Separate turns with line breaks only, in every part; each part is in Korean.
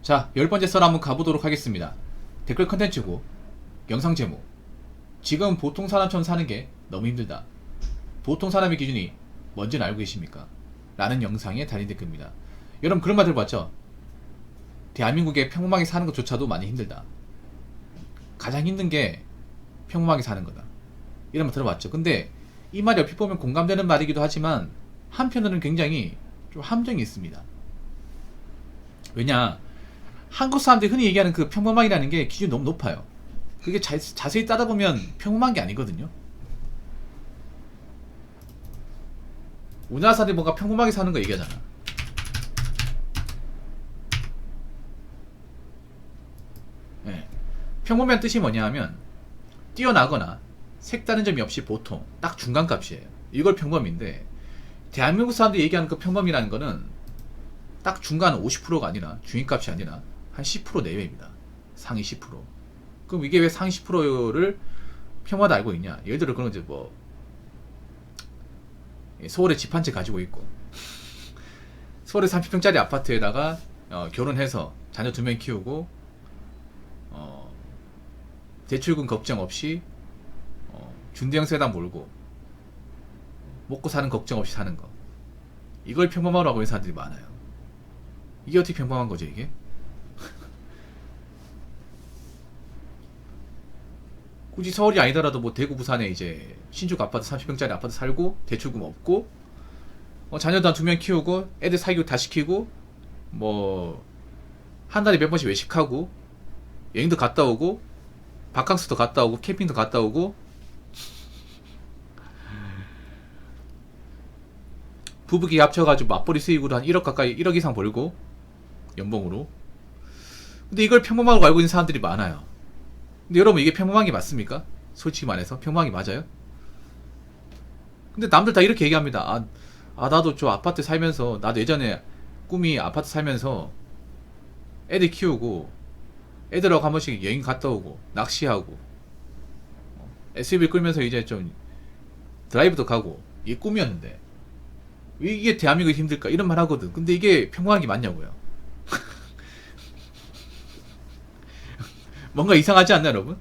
자, 10번째 썰 한번 가보도록 하겠습니다. 댓글 컨텐츠고 영상 제목, 지금 보통 사람처럼 사는 게 너무 힘들다. 보통 사람의 기준이 뭔지는 알고 계십니까? 라는 영상에 달린 댓글입니다. 여러분 그런 말 들어봤죠? 대한민국에 평범하게 사는 것조차도 많이 힘들다. 가장 힘든 게 평범하게 사는 거다. 이런 말 들어봤죠? 근데 이 말이 옆에 보면 공감되는 말이기도 하지만 한편으로는 굉장히 좀 함정이 있습니다. 왜냐, 한국 사람들이 흔히 얘기하는 그 평범하기라는 게 기준이 너무 높아요. 그게 자세히 따져보면 평범한 게 아니거든요. 우리나라 사람들이 뭔가 평범하게 사는 거 얘기하잖아. 네. 평범한 뜻이 뭐냐 하면 뛰어나거나 색다른 점이 없이 보통 딱 중간값이에요. 이걸 평범인데, 대한민국 사람들이 얘기하는 그 평범이라는 거는 딱 중간 50%가 아니라, 중위값이 아니라 한 10% 내외입니다. 상위 10%. 그럼 이게 왜 상위 10%를 평범하다 알고 있냐? 예를 들어 그런 이제 뭐 서울에 집 한 채 가지고 있고 서울에 30평짜리 아파트에다가 결혼해서 자녀 2명 키우고 대출금 걱정 없이 중대형 세단 몰고 먹고 사는 걱정 없이 사는 거, 이걸 평범하라고 하는 사람들이 많아요. 이게 어떻게 평범한 거죠 이게? 굳이 서울이 아니더라도 뭐 대구 부산에 이제 신축 아파트 30평짜리 아파트 살고 대출금 없고 자녀도 한 2명 키우고 애들 사교육 다 시키고 뭐 한 달에 몇 번씩 외식하고 여행도 갔다 오고 바캉스도 갔다 오고 캠핑도 갔다 오고 부부끼리 합쳐가지고 맞벌이 수익으로 한 1억 가까이, 1억 이상 벌고 연봉으로. 근데 이걸 평범하다고 알고 있는 사람들이 많아요. 근데 여러분 이게 평범한 게 맞습니까? 솔직히 말해서 평범한 게 맞아요? 근데 남들 다 이렇게 얘기합니다. 나도 저 아파트 살면서, 나도 예전에 꿈이 아파트 살면서 애들 키우고 애들하고 한 번씩 여행 갔다 오고 낚시하고 SUV 끌면서 이제 좀 드라이브도 가고, 이게 꿈이었는데 왜 이게 대한민국이 힘들까? 이런 말 하거든. 근데 이게 평범한 게 맞냐고요. 뭔가 이상하지 않나 여러분?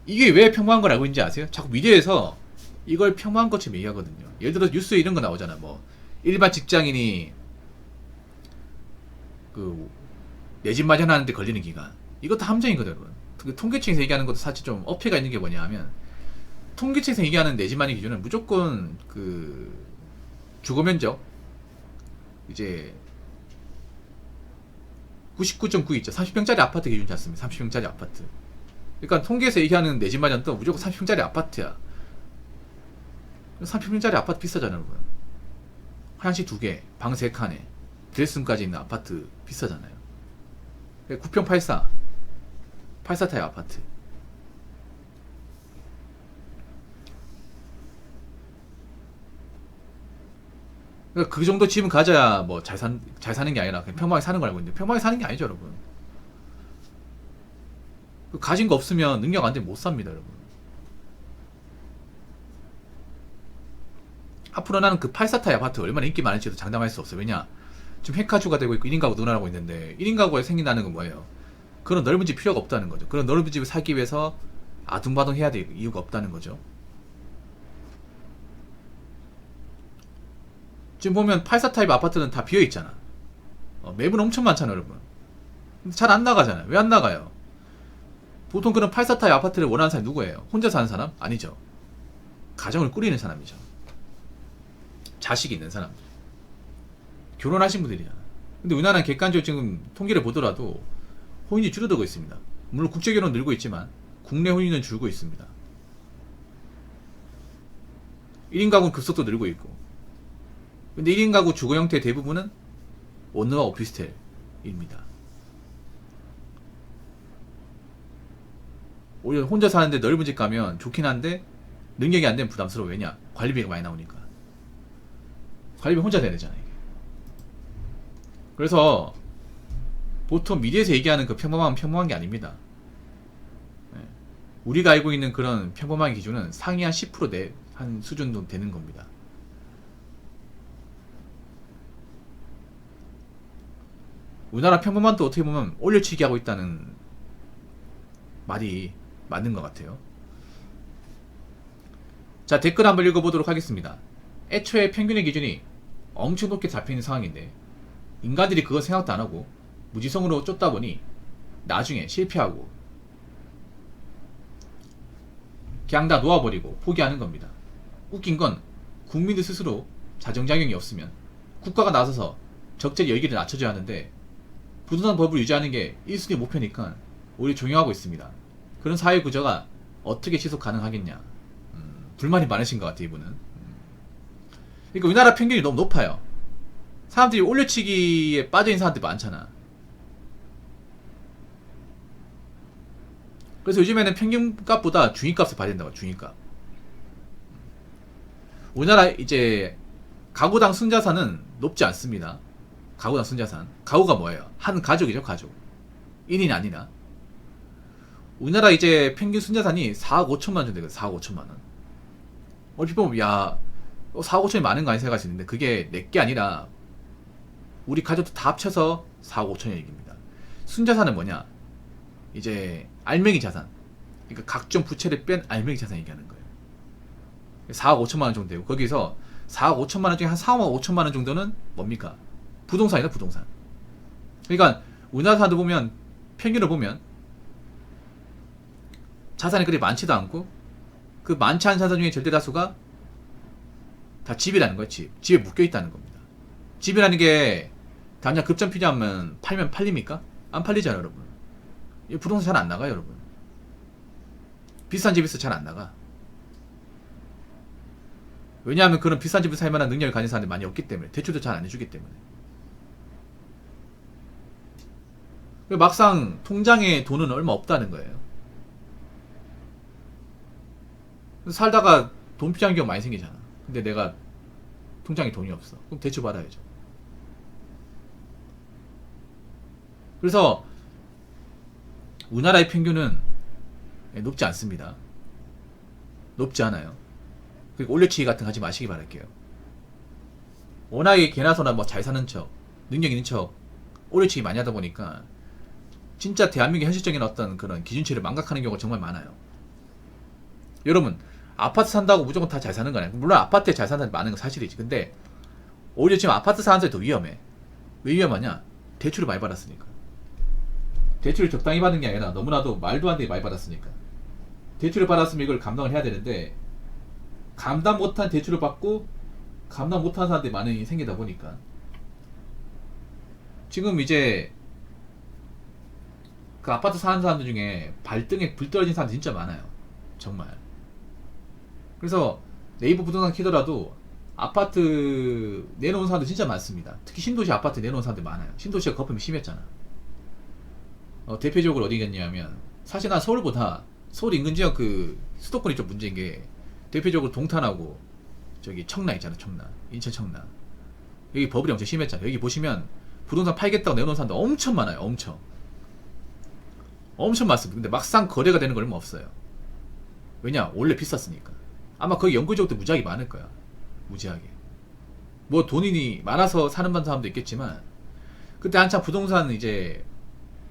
이게 왜 평범한 걸 알고 있는지 아세요? 자꾸 미디어에서 이걸 평범한 것처럼 얘기하거든요. 예를 들어 뉴스에 이런 거 나오잖아. 뭐 일반 직장인이 그 내 집 마련하는데 걸리는 기간, 이것도 함정이거든 여러분. 그 통계청에서 얘기하는 것도 사실 좀 어폐가 있는 게 뭐냐 하면, 통계청에서 얘기하는 내 집 마련 기준은 무조건 그 주거 면적 이제 99.9 있죠. 30평짜리 아파트 기준이 잖습니다. 30평짜리 아파트. 그러니까 통계에서 얘기하는 내 집 마련도 무조건 30평짜리 아파트야. 30평짜리 아파트 비싸잖아요 여러분. 화장실 2개, 방 3칸에 드레스룸까지 있는 아파트 비싸잖아요. 9평 84 타입 아파트. 그러니까 그 정도 집은 가져야 뭐 잘 사는 게 아니라 그냥 평범하게 사는 걸 알고 있는데, 평범하게 사는 게 아니죠 여러분. 가진 거 없으면 능력 안 되면 못 삽니다 여러분. 앞으로 나는 그 84타입 아파트 얼마나 인기 많을지도 장담할 수 없어요. 왜냐, 지금 핵가주가 되고 있고 1인 가구 늘어나고 있는데, 1인 가구에 생긴다는 건 뭐예요? 그런 넓은 집 필요가 없다는 거죠. 그런 넓은 집을 살기 위해서 아둥바둥 해야 될 이유가 없다는 거죠. 지금 보면 84타입 아파트는 다 비어있잖아. 매물 엄청 많잖아 여러분. 근데 잘 안 나가잖아요. 왜 안 나가요? 보통 그런 84타입 아파트를 원하는 사람이 누구예요? 혼자 사는 사람? 아니죠. 가정을 꾸리는 사람이죠. 자식이 있는 사람, 결혼하신 분들이잖아. 근데 우리나라는 객관적으로 지금 통계를 보더라도 혼인이 줄어들고 있습니다. 물론 국제결혼 늘고 있지만 국내 혼인은 줄고 있습니다. 1인 가구는 급속도 늘고 있고. 근데 1인 가구 주거 형태의 대부분은 원룸과 오피스텔입니다. 오히려 혼자 사는데 넓은 집 가면 좋긴 한데 능력이 안 되면 부담스러워. 왜냐? 관리비가 많이 나오니까. 관리비 혼자 내야 되잖아 이게. 그래서 보통 미디어에서 얘기하는 그 평범한 게 아닙니다. 우리가 알고 있는 그런 평범한 기준은 상위 한 10% 한 수준도 되는 겁니다. 우리나라 평범만도 어떻게 보면 올려치기 하고 있다는 말이 맞는 것 같아요. 자, 댓글 한번 읽어보도록 하겠습니다. 애초에 평균의 기준이 엄청 높게 잡혀있는 상황인데 인간들이 그거 생각도 안하고 무지성으로 쫓다 보니 나중에 실패하고 그냥 다 놓아버리고 포기하는 겁니다. 웃긴 건 국민들 스스로 자정작용이 없으면 국가가 나서서 적절히 열기를 낮춰줘야 하는데 부동산 법을 유지하는 게 1순위 목표니까 오히려 종용하고 있습니다. 그런 사회 구조가 어떻게 지속 가능하겠냐. 불만이 많으신 것 같아요, 이분은. 그러니까 우리나라 평균이 너무 높아요. 사람들이 올려치기에 빠져있는 사람들이 많잖아. 그래서 요즘에는 평균값보다 중위값을 봐야 된다고. 중위값. 우리나라 이제 가구당 순자산은 높지 않습니다. 가구당 순자산. 가구가 뭐예요? 한 가족이죠, 가족. 1인 아니나. 우리나라 이제 평균 순자산이 4억 5천만 원 정도 되거든. 4억 5천만 원. 얼핏 보면 야 4억 5천이 많은 거 아니 생각할 수 있는데 그게 내게 아니라 우리 가족도 다 합쳐서 4억 5천의 얘기입니다. 순자산은 뭐냐? 이제 알맹이 자산. 그러니까 각종 부채를 뺀 알맹이 자산 얘기하는 거예요. 4억 5천만 원 정도 되고 거기서 4억 5천만 원 중에 한 4억 5천만 원 정도는 뭡니까? 부동산이다, 부동산. 그러니까 우리나라 사람들 보면 평균을 보면 자산이 그리 많지도 않고 그 많지 않은 자산 중에 절대 다수가 다 집이라는 거예요. 집에 묶여 있다는 겁니다. 집이라는 게 당장 급전 필요하면 팔면 팔립니까? 안 팔리잖아요, 여러분. 부동산 잘 안 나가요, 여러분. 비싼 집에서 잘 안 나가. 왜냐하면 그런 비싼 집을 살 만한 능력을 가진 사람들이 많이 없기 때문에. 대출도 잘 안 해주기 때문에. 막상 통장에 돈은 얼마 없다는 거예요. 살다가 돈 필요한 경우 많이 생기잖아. 근데 내가 통장에 돈이 없어. 그럼 대출 받아야죠. 그래서 우리나라의 평균은 높지 않습니다. 높지 않아요. 그리고 올려치기 같은 거 하지 마시기 바랄게요. 워낙에 개나 소나 뭐 잘 사는 척, 능력 있는 척 올려치기 많이 하다 보니까 진짜 대한민국의 현실적인 어떤 그런 기준치를 망각하는 경우가 정말 많아요. 여러분, 아파트 산다고 무조건 다 잘 사는 거 아니야. 물론 아파트에 잘 사는 사람이 많은 건 사실이지. 근데 오히려 지금 아파트 사는 사람이 더 위험해. 왜 위험하냐? 대출을 많이 받았으니까. 대출을 적당히 받는 게 아니라 너무나도 말도 안 되게 많이 받았으니까. 대출을 받았으면 이걸 감당을 해야 되는데 감당 못한 대출을 받고 감당 못한 사람들이 많이 생기다 보니까 지금 이제 그 아파트 사는 사람들 중에 발등에 불 떨어진 사람들 진짜 많아요. 정말. 그래서 네이버 부동산 키더라도 아파트 내놓은 사람들 진짜 많습니다. 특히 신도시 아파트 내놓은 사람들 많아요. 신도시가 거품이 심했잖아. 대표적으로 어디겠냐면 사실 난 서울보다 서울 인근 지역 그 수도권이 좀 문제인 게 대표적으로 동탄하고 저기 청라 있잖아. 청라, 인천 청라. 여기 버블이 엄청 심했잖아. 여기 보시면 부동산 팔겠다고 내놓은 사람들 엄청 많아요. 엄청 많습니다. 근데 막상 거래가 되는 거 얼마 없어요. 왜냐? 원래 비쌌으니까. 아마 거기 영구적도 무지하게 많을 거야. 무지하게. 뭐 돈이 많아서 사는 사람도 있겠지만 그때 한참 부동산 이제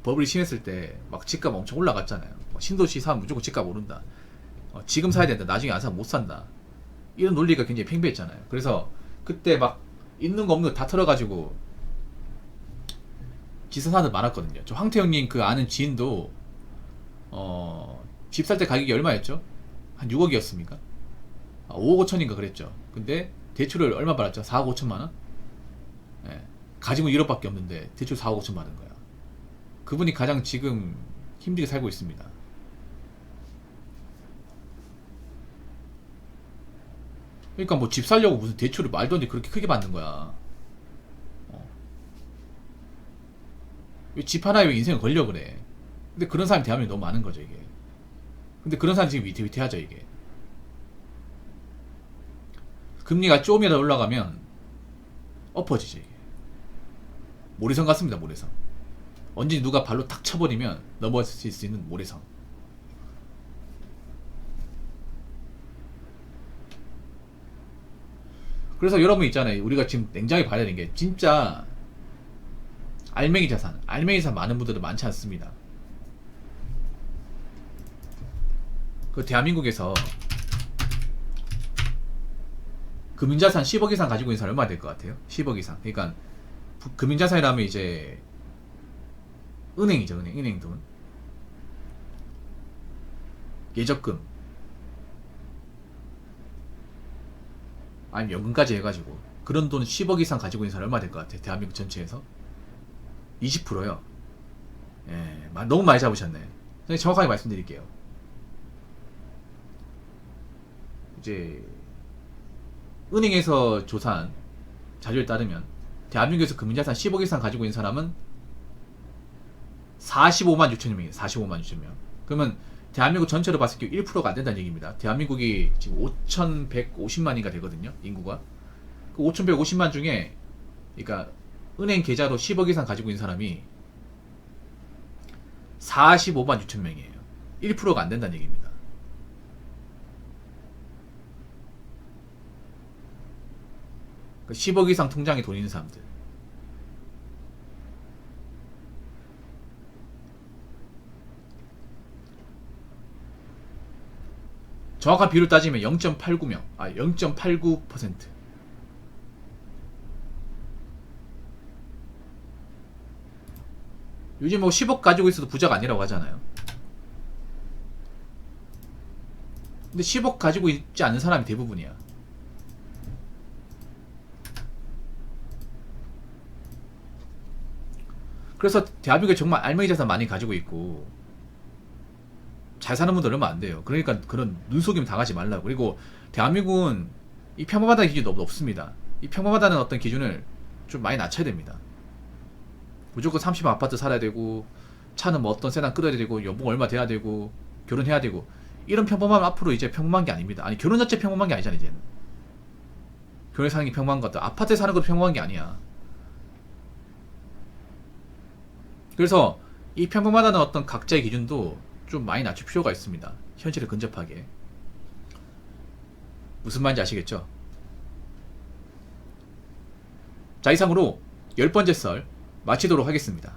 버블이 심했을 때 막 집값 엄청 올라갔잖아요. 신도시 사면 무조건 집값 오른다. 지금 사야 된다. 나중에 안 사면 못 산다. 이런 논리가 굉장히 팽배했잖아요. 그래서 그때 막 있는 거 없는 거 다 털어가지고 지사사들 많았거든요. 저 황태영님 그 아는 지인도 집 살 때 가격이 얼마였죠? 한 6억이었습니까? 5억 5천인가 그랬죠. 근데 대출을 얼마 받았죠? 4억 5천만 원? 예. 가지고 1억밖에 없는데 대출 4억 5천 받은 거야. 그분이 가장 지금 힘들게 살고 있습니다. 그러니까 뭐 집 살려고 무슨 대출을 말도 안 돼 그렇게 크게 받는 거야. 왜 집 하나에 왜 인생을 걸려 그래. 근데 그런 사람이 대한민국에 너무 많은 거죠 이게. 근데 그런 사람이 지금 위태위태하죠 이게. 금리가 조금이라도 올라가면 엎어지죠 이게. 모래성 같습니다. 모래성. 언제 누가 발로 탁 쳐버리면 넘어질 수 있는 모래성. 그래서 여러분 있잖아요. 우리가 지금 냉정히 봐야 되는 게 진짜 알맹이 자산 많은 분들은 많지 않습니다. 그 대한민국에서 금융자산 10억 이상 가지고 있는 사람 얼마 될 것 같아요? 10억 이상. 그러니까 금융자산이라면 이제 은행이죠. 은행 돈, 예적금, 아니면 연금까지 해가지고 그런 돈 10억 이상 가지고 있는 사람 얼마 될 것 같아요? 대한민국 전체에서 20%요. 예, 너무 많이 잡으셨네. 정확하게 말씀드릴게요. 이제 은행에서 조사한 자료에 따르면 대한민국에서 금융자산 10억 이상 가지고 있는 사람은 45만 6천여 명이에요. 45만 6천 명. 그러면 대한민국 전체로 봤을 때 1%가 안 된다는 얘기입니다. 대한민국이 지금 5,150만인가 되거든요. 인구가. 그 5,150만 중에, 그러니까 은행 계좌로 10억 이상 가지고 있는 사람이 45만 6천 명이에요. 1%가 안 된다는 얘기입니다. 그 10억 이상 통장에 돈 있는 사람들. 정확한 비율을 따지면 0.89명, 0.89%. 요즘 뭐 10억 가지고 있어도 부자가 아니라고 하잖아요. 근데 10억 가지고 있지 않은 사람이 대부분이야. 그래서 대한민국에 정말 알맹이 자산 많이 가지고 있고 잘 사는 분들 얼마 안 돼요. 그러니까 그런 눈속임 당하지 말라고. 그리고 대한민국은 이 평범하다는 기준이 너무 높습니다. 이 평범하다는 어떤 기준을 좀 많이 낮춰야 됩니다. 무조건 30만 아파트 살아야 되고, 차는 뭐 어떤 세단 끌어야 되고, 연봉 얼마 돼야 되고, 결혼해야 되고, 이런 평범함 앞으로 이제 평범한 게 아닙니다. 아니, 결혼 자체 평범한 게 아니잖아, 이제는. 결혼에 사는 게 평범한 것 같다. 아파트에 사는 것도 평범한 게 아니야. 그래서 이 평범하다는 어떤 각자의 기준도 좀 많이 낮출 필요가 있습니다. 현실에 근접하게. 무슨 말인지 아시겠죠? 자, 이상으로 10번째 썰 마치도록 하겠습니다.